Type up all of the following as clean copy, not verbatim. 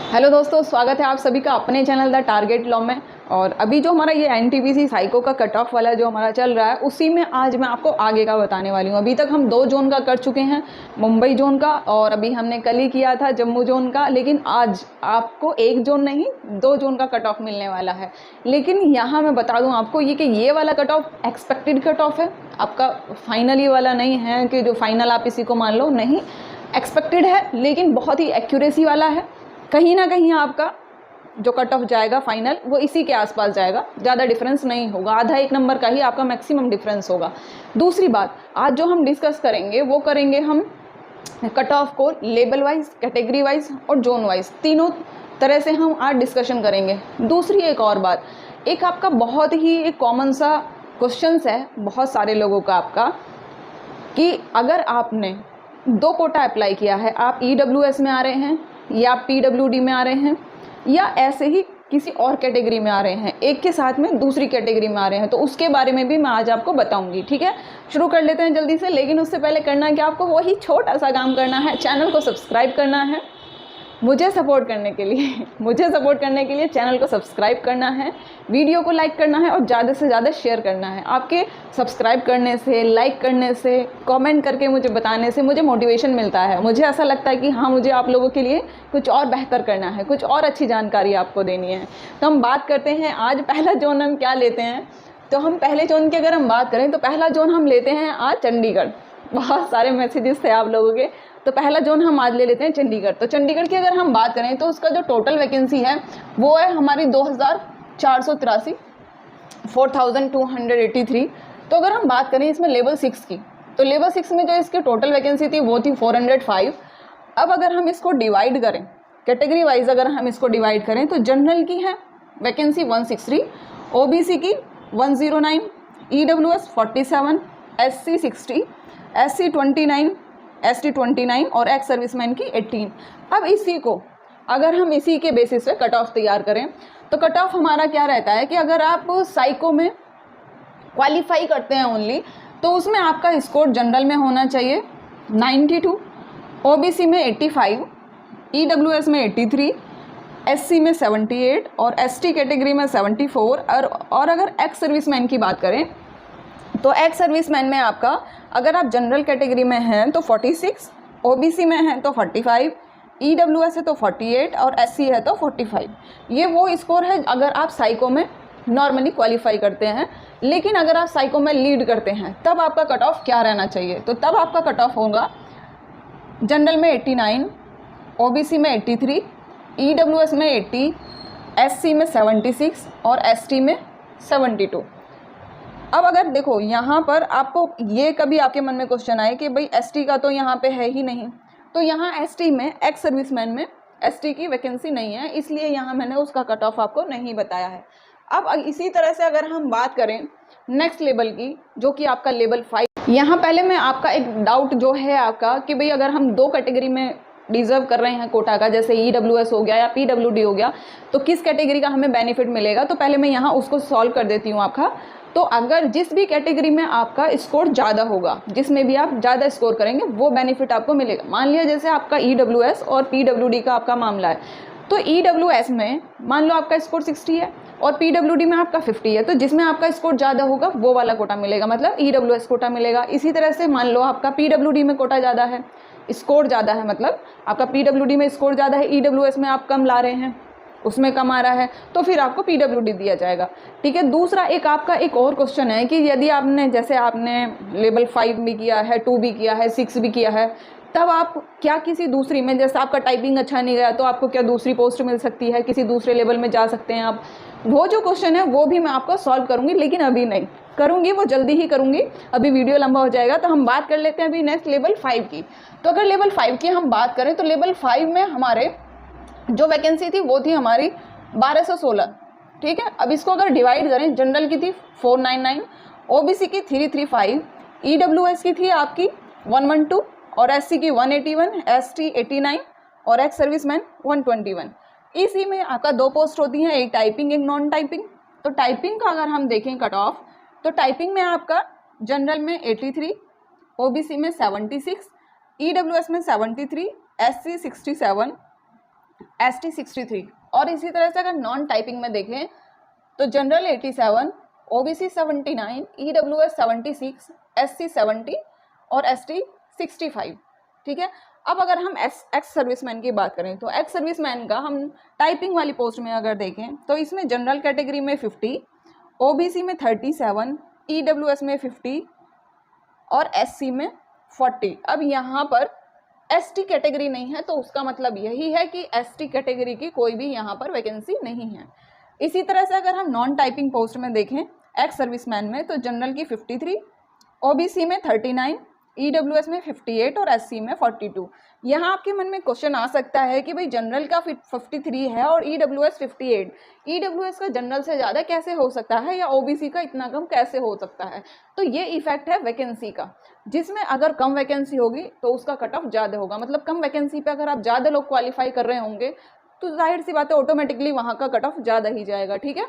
Hello दोस्तों, स्वागत है आप सभी का अपने चैनल द टारगेट लॉ में। और अभी जो हमारा ये एनटीपीसी साइको का कट ऑफ वाला जो हमारा चल रहा है, उसी में आज मैं आपको आगे का बताने वाली हूँ। अभी तक हम 2 जोन का कर चुके हैं, मुंबई जोन का, और अभी हमने कल ही किया था जम्मू जोन का। लेकिन आज आपको 1 जोन नहीं 2 जोन का कट ऑफ मिलने वाला है। लेकिन यहाँ मैं बता दूँ आपको ये कि ये वाला cut off expected cut off है, आपका फाइनली वाला नहीं है कि जो फाइनल आप इसी को मान लो, नहीं, एक्सपेक्टेड है लेकिन बहुत ही एक्यूरेसी वाला है। कहीं ना कहीं आपका जो कट ऑफ जाएगा फाइनल वो इसी के आसपास जाएगा, ज़्यादा डिफरेंस नहीं होगा, आधा 1 नंबर का ही आपका मैक्सिमम डिफरेंस होगा। दूसरी बात, आज जो हम डिस्कस करेंगे वो करेंगे हम कट ऑफ को लेबल वाइज, कैटेगरी वाइज और जोन वाइज, तीनों तरह से हम आज डिस्कशन करेंगे। दूसरी एक और बात, एक आपका बहुत ही एक कॉमन सा क्वेश्चंस है बहुत सारे लोगों का आपका, कि अगर आपने 2 कोटा अप्लाई किया है, आप EWS में आ रहे हैं या PWD में आ रहे हैं या ऐसे ही किसी और कैटेगरी में आ रहे हैं, एक के साथ में दूसरी कैटेगरी में आ रहे हैं, तो उसके बारे में भी मैं आज आपको बताऊंगी। ठीक है, शुरू कर लेते हैं जल्दी से। लेकिन उससे पहले करना है कि आपको वही छोटा सा काम करना है, चैनल को सब्सक्राइब करना है मुझे सपोर्ट करने के लिए चैनल को सब्सक्राइब करना है, वीडियो को लाइक करना है और ज़्यादा से ज़्यादा शेयर करना है। आपके सब्सक्राइब करने से, लाइक करने से, कमेंट करके मुझे बताने से मुझे मोटिवेशन मिलता है। मुझे ऐसा लगता है कि हाँ, मुझे आप लोगों के लिए कुछ और बेहतर करना है, कुछ और अच्छी जानकारी आपको देनी है। तो हम बात करते हैं आज पहला जोन हम क्या लेते हैं। तो हम पहले जोन की अगर हम बात करें तो पहला जोन हम लेते हैं आज चंडीगढ़। बहुत सारे मैसेजेस थे आप लोगों के, तो पहला जोन हम आज ले लेते हैं चंडीगढ़। तो चंडीगढ़ की अगर हम बात करें तो उसका जो टोटल वैकेंसी है वो है हमारी 2483, 4283। तो अगर हम बात करें इसमें लेवल 6 की, तो लेवल 6 में जो इसकी टोटल वैकेंसी थी वो थी 405। अब अगर हम इसको डिवाइड करें कैटेगरी वाइज, अगर हम इसको डिवाइड करें तो जनरल की है वैकेंसी 163, OBC की 109, EWS 47, SC 60, SC 29, ST 29 और एक्स सर्विसमैन की 18। अब इसी को अगर हम इसी के बेसिस पे कट ऑफ तैयार करें तो कट ऑफ हमारा क्या रहता है कि अगर आप साइको में क्वालिफाई करते हैं ओनली, तो उसमें आपका स्कोर जनरल में होना चाहिए 92, OBC में 85, EWS में 83, SC में 78 और ST कैटेगरी में 74। और अगर एक्स सर्विसमैन की बात करें तो एक्स सर्विसमैन में आपका, अगर आप जनरल कैटेगरी में हैं तो 46, OBC में हैं तो 45, EWS है तो 48 और SC है तो 45। ये वो स्कोर है अगर आप साइको में नॉर्मली क्वालिफाई करते हैं। लेकिन अगर आप साइको में लीड करते हैं तब आपका कट ऑफ क्या रहना चाहिए, तो तब आपका कट ऑफ होगा जनरल में 89, OBC में 83, EWS में 80, SC में 76 और ST में 72। अब अगर देखो यहाँ पर आपको ये कभी आपके मन में क्वेश्चन आए कि भाई ST का तो यहाँ पे है ही नहीं, तो यहाँ ST में एक्स सर्विसमैन में ST की वैकेंसी नहीं है, इसलिए यहाँ मैंने उसका कट ऑफ आपको नहीं बताया है। अब इसी तरह से अगर हम बात करें नेक्स्ट लेवल की, जो कि आपका लेवल 5, यहाँ पहले मैं आपका एक डाउट जो है आपका कि भाई अगर हम 2 कैटेगरी में डिज़र्व कर रहे हैं कोटा का, जैसे EWS हो गया या PWD हो गया, तो किस कैटेगरी का हमें बेनिफिट मिलेगा, तो पहले मैं यहाँ उसको सॉल्व कर देती हूँ आपका। तो अगर जिस भी कैटेगरी में आपका स्कोर ज़्यादा होगा, जिसमें भी आप ज़्यादा स्कोर करेंगे वो बेनिफिट आपको मिलेगा। मान लिया जैसे आपका EWS और PWD का आपका मामला है, तो EWS में मान लो आपका स्कोर 60 है और PWD में आपका 50 है, तो जिसमें आपका स्कोर ज़्यादा होगा वो वाला कोटा मिलेगा, मतलब EWS कोटा मिलेगा। इसी तरह से मान लो आपका PWD में कोटा ज़्यादा है, स्कोर ज़्यादा है, मतलब आपका PWD में स्कोर ज़्यादा है, EWS में आप कम ला रहे हैं, उसमें कम आ रहा है, तो फिर आपको PWD दिया जाएगा। ठीक है। दूसरा एक आपका एक और क्वेश्चन है कि यदि आपने, जैसे आपने लेवल 5 भी किया है, 2 भी किया है, 6 भी किया है, तब आप क्या किसी दूसरी में, जैसे आपका टाइपिंग अच्छा नहीं गया तो आपको क्या दूसरी पोस्ट मिल सकती है, किसी दूसरे लेवल में जा सकते हैं आप। वो जो क्वेश्चन है वो भी मैं आपको सॉल्व करूँगी, लेकिन अभी नहीं करूँगी, वो जल्दी ही करूँगी, अभी वीडियो लंबा हो जाएगा। तो हम बात कर लेते हैं अभी नेक्स्ट लेवल 5 की। तो अगर लेवल 5 की हम बात करें तो लेवल 5 में हमारे जो वैकेंसी थी वो थी हमारी 1216। ठीक है। अब इसको अगर डिवाइड करें, जनरल की थी 499, OBC की 335, EWS की थी आपकी 112 और SC की 181, ST 89 और एक्स सर्विसमैन 121। इसी में आपका 2 पोस्ट होती हैं, एक टाइपिंग एक नॉन टाइपिंग। तो टाइपिंग का अगर हम देखें कट ऑफ, तो टाइपिंग में आपका जनरल में 83, OBC में 76, EWS में 73, SC 67, ST 63। और इसी तरह से अगर नॉन टाइपिंग में देखें तो जनरल 87, OBC 79, EWS 76, SC 70 और ST 65। ठीक है। अब अगर हम एक्स सर्विसमैन की बात करें तो एक्स सर्विसमैन का हम टाइपिंग वाली पोस्ट में अगर देखें तो इसमें जनरल कैटेगरी में 50, OBC में 37, EWS में 50 और SC में 40। अब यहाँ पर ST कैटेगरी नहीं है तो उसका मतलब यही है कि ST कैटेगरी की कोई भी यहाँ पर वैकेंसी नहीं है। इसी तरह से अगर हम नॉन टाइपिंग पोस्ट में देखें एक्स सर्विसमैन में तो जनरल की 53, OBC में 39, EWS में 58 और SC में 42। यहाँ आपके मन में क्वेश्चन आ सकता है कि भाई जनरल का 53 है और EWS 58, EWS का जनरल से ज़्यादा कैसे हो सकता है या OBC का इतना कम कैसे हो सकता है। तो ये इफेक्ट है वैकेंसी का, जिसमें अगर कम वैकेंसी होगी तो उसका कट ऑफ ज़्यादा होगा। मतलब कम वैकेंसी पे अगर आप ज़्यादा लोग क्वालिफाई कर रहे होंगे तो जाहिर सी बात है ऑटोमेटिकली वहाँ का कट ऑफ ज़्यादा ही जाएगा। ठीक है,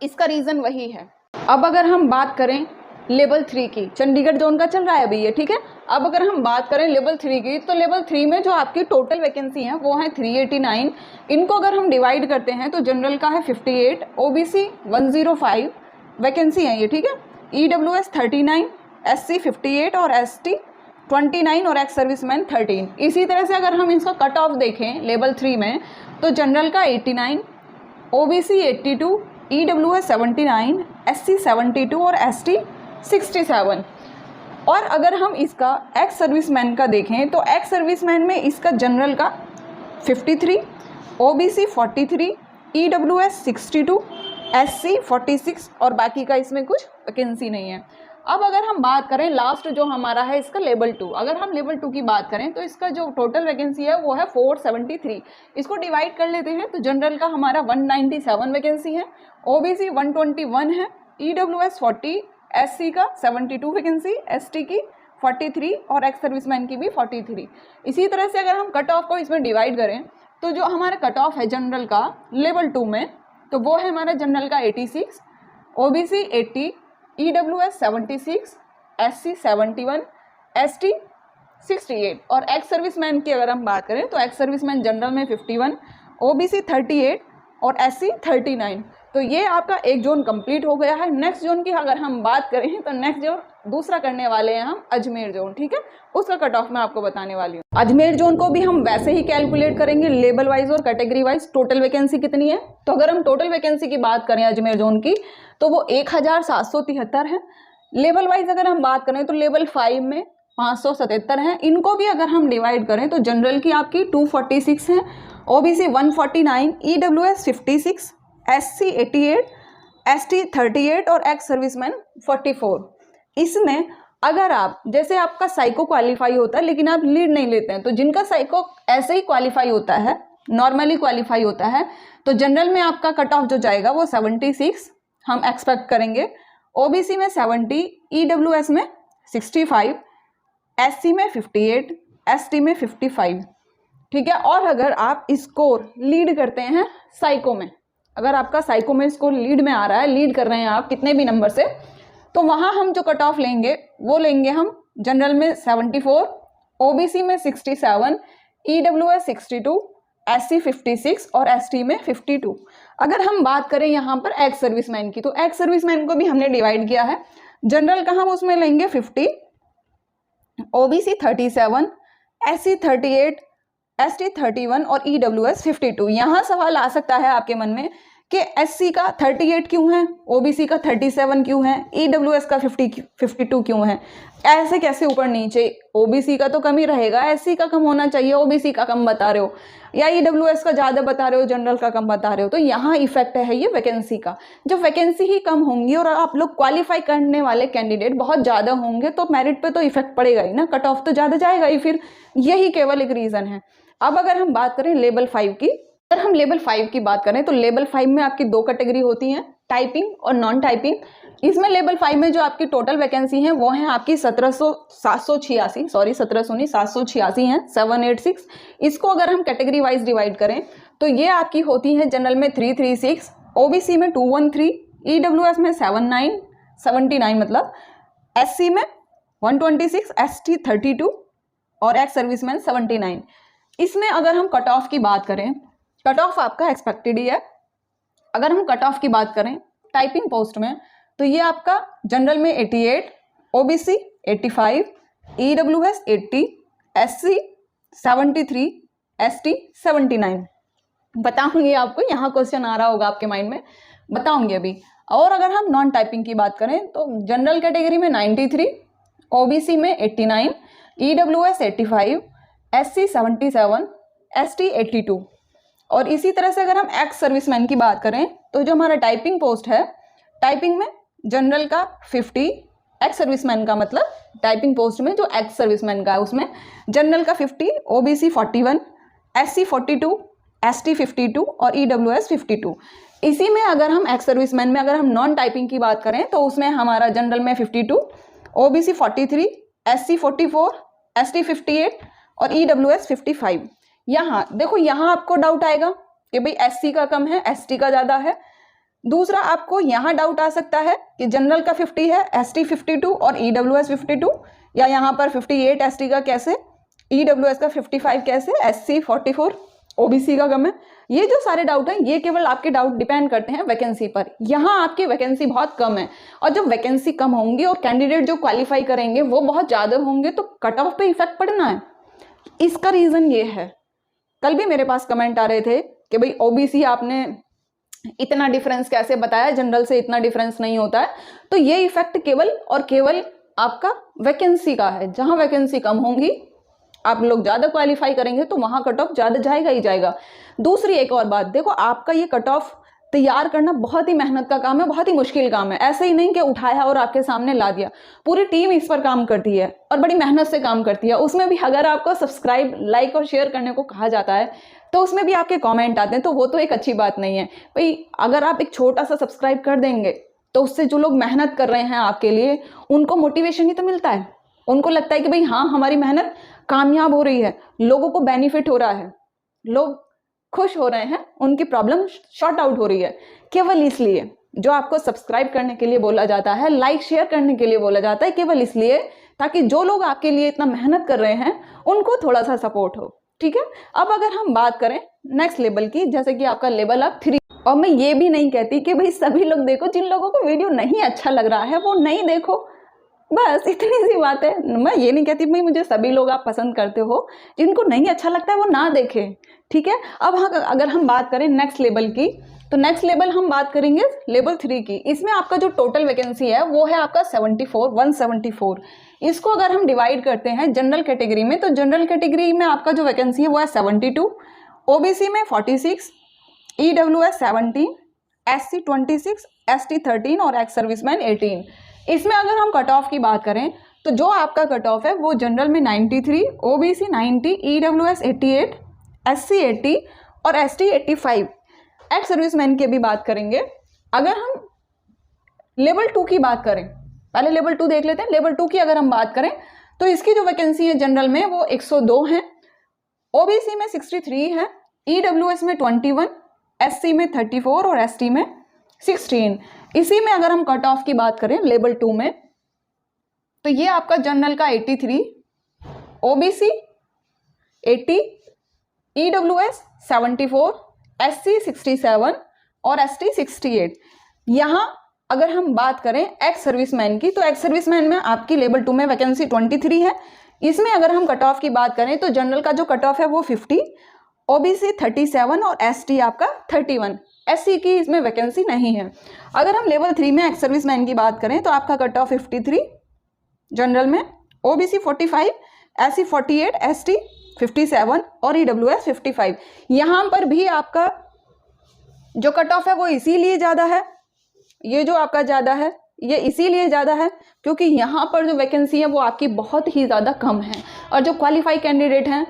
इसका रीज़न वही है। अब अगर हम बात करें लेवल 3 की, चंडीगढ़ जोन का चल रहा है अभी ये। ठीक है, अब अगर हम बात करें लेवल 3 की तो लेवल 3 में जो आपकी टोटल वैकेंसी है वो है 389। इनको अगर हम डिवाइड करते हैं तो जनरल का है 58, OBC 105 वैकेंसी है ये। ठीक है, EWS 39, SC 58 और ST 29 और एक्स सर्विसमैन 13। इसी तरह से अगर हम इसका कट ऑफ देखें लेवल 3 में तो जनरल का 89, OBC 82, EWS 79, SC 72 और ST 67। और अगर हम इसका एक्स सर्विसमैन का देखें तो एक्स सर्विसमैन में इसका जनरल का 53, OBC 43, EWS 62, SC 46 और बाकी का इसमें कुछ वैकेंसी नहीं है। अब अगर हम बात करें लास्ट जो हमारा है इसका लेवल 2, अगर हम लेवल 2 की बात करें तो इसका जो टोटल वैकेंसी है वो है 473। इसको डिवाइड कर लेते हैं तो जनरल का हमारा 197 वैकेंसी है, OBC 121 है, EWS 40, SC का 72 वैकेंसी, ST की 43 और एक्स सर्विसमैन की भी 43। इसी तरह से अगर हम कट ऑफ को इसमें डिवाइड करें तो जो हमारा कट ऑफ है जनरल का लेवल 2 में तो वो है हमारा जनरल का 86, OBC 80, EWS 76, SC 71, ST 68 और एक्स सर्विसमैन की अगर हम बात करें तो एक्स सर्विसमैन जनरल में 51, OBC 38 और SC 39। तो ये आपका एक जोन कंप्लीट हो गया है। नेक्स्ट जोन की अगर हम बात करें तो नेक्स्ट जोन दूसरा करने वाले हैं हम अजमेर जोन। ठीक है, उसका कट ऑफ मैं आपको बताने वाली हूँ। अजमेर जोन को भी हम वैसे ही कैलकुलेट करेंगे लेवल वाइज और कैटेगरी वाइज टोटल वैकेंसी कितनी है। तो अगर हम टोटल वैकेंसी की बात करें अजमेर जोन की तो वो 1773 है। लेवल वाइज अगर हम बात करें तो लेवल 5 में 577 है। इनको भी अगर हम डिवाइड करें तो जनरल की आपकी 246 है, OBC 149, EWS 56, SC 88, ST 38 और एक्स सर्विसमैन 44। इसमें अगर आप जैसे आपका साइको क्वालिफाई होता है लेकिन आप लीड नहीं लेते हैं तो जिनका साइको ऐसे ही क्वालिफाई होता है, नॉर्मली क्वालिफाई होता है, तो जनरल में आपका कट ऑफ जो जाएगा वो 76 हम एक्सपेक्ट करेंगे, OBC में 70, EWS में 65, SC में 58, ST में 55। ठीक है, और अगर आप स्कोर लीड करते हैं साइको में, अगर आपका साइको में स्कोर लीड में आ रहा है, लीड कर रहे हैं आप कितने भी नंबर से, तो वहाँ हम जो कट ऑफ लेंगे वो लेंगे हम जनरल में 74, OBC में 67, EWS 62, SC 56 और ST में 52। अगर हम बात करें यहाँ पर एक्स सर्विसमैन की तो एक्स सर्विसमैन को भी हमने डिवाइड किया है। जनरल का हम उसमें लेंगे 50, OBC 37, SC 38, ST 31 और EWS 52। यहाँ सवाल आ सकता है आपके मन में कि SC का 38 क्यों है, OBC का 37 क्यों है, EWS का 52 क्यों है, ऐसे कैसे ऊपर नीचे। OBC का तो कम ही रहेगा, SC का कम होना चाहिए, OBC का कम बता रहे हो, या EWS का ज़्यादा बता रहे हो, जनरल का कम बता रहे हो। तो यहाँ इफेक्ट है ये वैकेंसी का। जब वैकेंसी ही कम होंगी और आप लोग क्वालिफाई करने वाले कैंडिडेट बहुत ज़्यादा होंगे तो मेरिट पे तो इफेक्ट पड़ेगा ही ना, कट ऑफ तो ज़्यादा जाएगा ही। फिर यही केवल एक रीज़न है। अब अगर हम बात करें लेवल 5 की, अगर हम लेवल 5 की बात करें तो लेवल 5 में आपकी दो कैटेगरी होती हैं, टाइपिंग और नॉन टाइपिंग। इसमें लेवल 5 में जो आपकी टोटल वैकेंसी है वो है आपकी 786 हैं, 786। इसको अगर हम कैटेगरी वाइज डिवाइड करें तो ये आपकी होती है जनरल में 336, OBC में 213, EWS में 79 मतलब, SC में 126, ST 32 और एक्स सर्विसमैन 79। इसमें अगर हम कट ऑफ की बात करें, कट ऑफ आपका एक्सपेक्टेड ही है। अगर हम कट ऑफ की बात करें टाइपिंग पोस्ट में, तो ये आपका जनरल में 88, ओबीसी 85, ईडब्ल्यूएस 80, एससी 73, एसटी 79। बताऊंगी आपको, यहाँ क्वेश्चन आ रहा होगा आपके माइंड में, बताऊंगी अभी। और अगर हम नॉन टाइपिंग की बात करें तो जनरल कैटेगरी में 93, ओबीसी में 89, ईडब्ल्यूएस 85, एससी 77, एसटी 82। और इसी तरह से अगर हम एक्स सर्विसमैन की बात करें तो जो हमारा टाइपिंग पोस्ट है, टाइपिंग में जनरल का 50, एक्स सर्विसमैन का मतलब टाइपिंग पोस्ट में जो एक्स सर्विसमैन का है उसमें जनरल का 50, ओबीसी 41, एससी 42, एसटी 52 और ईडब्ल्यूएस 52। इसी में अगर हम एक्स सर्विसमैन में अगर हम नॉन टाइपिंग की बात करें तो उसमें हमारा जनरल में 52, ओबीसी 43, एससी 44, एसटी 58 और ईडब्ल्यूएस 55। यहाँ देखो, यहाँ आपको डाउट आएगा कि भाई एससी का कम है, एसटी का ज़्यादा है। दूसरा आपको यहाँ डाउट आ सकता है कि जनरल का 50 है, एसटी 52 और ईडब्ल्यूएस 52, या यहाँ पर 58 एसटी का कैसे, ईडब्ल्यूएस का 55 कैसे, एससी 44, ओबीसी का कम है। ये जो सारे डाउट हैं ये केवल आपके डाउट डिपेंड करते हैं वैकेंसी पर। यहाँ आपकी वैकेंसी बहुत कम है, और जब वैकेंसी कम होंगी और कैंडिडेट जो क्वालिफाई करेंगे वो बहुत ज़्यादा होंगे तो कट ऑफ पे इफेक्ट पड़ना है। इसका रीज़न ये है, कल भी मेरे पास कमेंट आ रहे थे कि भाई ओबीसी आपने इतना डिफरेंस कैसे बताया, जनरल से इतना डिफरेंस नहीं होता है। तो ये इफेक्ट केवल और केवल आपका वैकेंसी का है। जहाँ वैकेंसी कम होंगी, आप लोग ज़्यादा क्वालिफाई करेंगे तो वहाँ कट ऑफ ज़्यादा जाएगा ही जाएगा। दूसरी एक और बात, देखो आपका ये कट ऑफ तैयार करना बहुत ही मेहनत का काम है, बहुत ही मुश्किल काम है। ऐसे ही नहीं कि उठाया और आपके सामने ला दिया, पूरी टीम इस पर काम करती है और बड़ी मेहनत से काम करती है। उसमें भी अगर आपको सब्सक्राइब, लाइक और शेयर करने को कहा जाता है तो उसमें भी आपके कमेंट आते हैं, तो वो तो एक अच्छी बात नहीं है भाई। अगर आप एक छोटा सा सब्सक्राइब कर देंगे तो उससे जो लोग मेहनत कर रहे हैं आपके लिए, उनको मोटिवेशन ही तो मिलता है। उनको लगता है कि भाई हाँ, हमारी मेहनत कामयाब हो रही है, लोगों को बेनिफिट हो रहा है, लोग खुश हो रहे हैं, उनकी प्रॉब्लम शॉर्ट आउट हो रही है। केवल इसलिए जो आपको सब्सक्राइब करने के लिए बोला जाता है, लाइक शेयर करने के लिए बोला जाता है, केवल इसलिए ताकि जो लोग आपके लिए इतना मेहनत कर रहे हैं उनको थोड़ा सा सपोर्ट हो। ठीक है, अब अगर हम बात करें नेक्स्ट लेवल की, जैसे कि आपका लेवल अप 3, और मैं ये भी नहीं कहती कि भाई सभी लोग देखो, जिन लोगों को वीडियो नहीं अच्छा लग रहा है वो नहीं देखो, बस इतनी सी बात है। मैं ये नहीं कहती भाई मुझे सभी लोग आप पसंद करते हो, जिनको नहीं अच्छा लगता है वो ना देखें। ठीक है, अब अगर हम बात करें नेक्स्ट लेवल की, तो नेक्स्ट लेवल हम बात करेंगे लेवल 3 की। इसमें आपका जो टोटल वैकेंसी है वो है आपका 174। इसको अगर हम डिवाइड करते हैं जनरल कैटेगरी में, तो जनरल कैटेगरी में आपका जो वैकेंसी है वो है 72, ओबीसी में 46, ईडब्ल्यूएस 17, एससी 26, एसटी 13 और एक्स सर्विसमैन 18। इसमें अगर हम कट ऑफ की बात करें तो जो आपका कट ऑफ है वो जनरल में 93, ओबीसी 90, ईडब्ल्यूएस 88, एससी 80 और एसटी 85। एक्स सर्विसमैन की भी बात करेंगे। अगर हम लेवल 2 की बात करें, पहले लेवल 2 देख लेते हैं। लेवल 2 की अगर हम बात करें तो इसकी जो वैकेंसी है जनरल में वो 102 है, ओबीसी में 63 है, ईडब्ल्यूएस में 21, एससी में 34 और एसटी में 16। इसी में अगर हम कट ऑफ की बात करें लेवल 2 में, तो ये आपका जनरल का 83, ओबीसी 80, ईडब्ल्यूएस 74, एससी 67 और एसटी 68। यहाँ अगर हम बात करें एक्स सर्विसमैन की, तो एक्स सर्विसमैन में आपकी लेवल 2 में वैकेंसी 23 है। इसमें अगर हम कट ऑफ की बात करें तो जनरल का जो कट ऑफ है वो 50, ओबीसी 37 और एसटी आपका 31। एससी की इसमें वैकेंसी नहीं है। अगर हम लेवल 3 में एक्स सर्विसमैन की बात करें तो आपका कट ऑफ 53 जनरल में, ओबीसी 45, एससी 48, एसटी 57 और ईडब्ल्यूएस 55। यहाँ पर भी आपका जो कट ऑफ है वो इसीलिए ज़्यादा है, ये जो आपका ज़्यादा है ये इसीलिए ज़्यादा है क्योंकि यहाँ पर जो वैकेंसी है वो आपकी बहुत ही ज़्यादा कम है, और जो क्वालिफाई कैंडिडेट हैं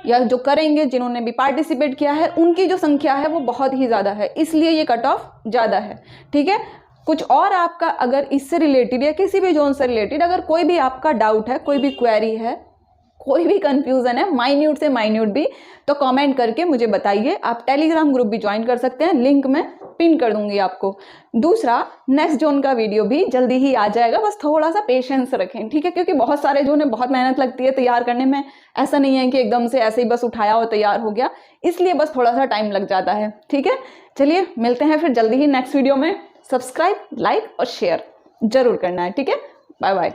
या जो करेंगे, जिन्होंने भी पार्टिसिपेट किया है, उनकी जो संख्या है वो बहुत ही ज़्यादा है, इसलिए ये कट ऑफ ज़्यादा है। ठीक है, कुछ और आपका अगर इससे रिलेटेड या किसी भी जोन से रिलेटेड अगर कोई भी आपका डाउट है, कोई भी क्वेरी है, कोई भी कंफ्यूजन है माइन्यूट से माइन्यूट भी, तो कमेंट करके मुझे बताइए। आप टेलीग्राम ग्रुप भी ज्वाइन कर सकते हैं, लिंक मैं पिन कर दूंगी आपको। दूसरा, नेक्स्ट जोन का वीडियो भी जल्दी ही आ जाएगा, बस थोड़ा सा पेशेंस रखें, ठीक है, क्योंकि बहुत सारे जोन है, बहुत मेहनत लगती है तैयार करने में। ऐसा नहीं है कि एकदम से ऐसे ही बस उठाया और तैयार हो गया, इसलिए बस थोड़ा सा टाइम लग जाता है, ठीक है। चलिए मिलते हैं फिर जल्दी ही नेक्स्ट वीडियो में। सब्सक्राइब, लाइक और शेयर जरूर करना है, ठीक है। Bye bye.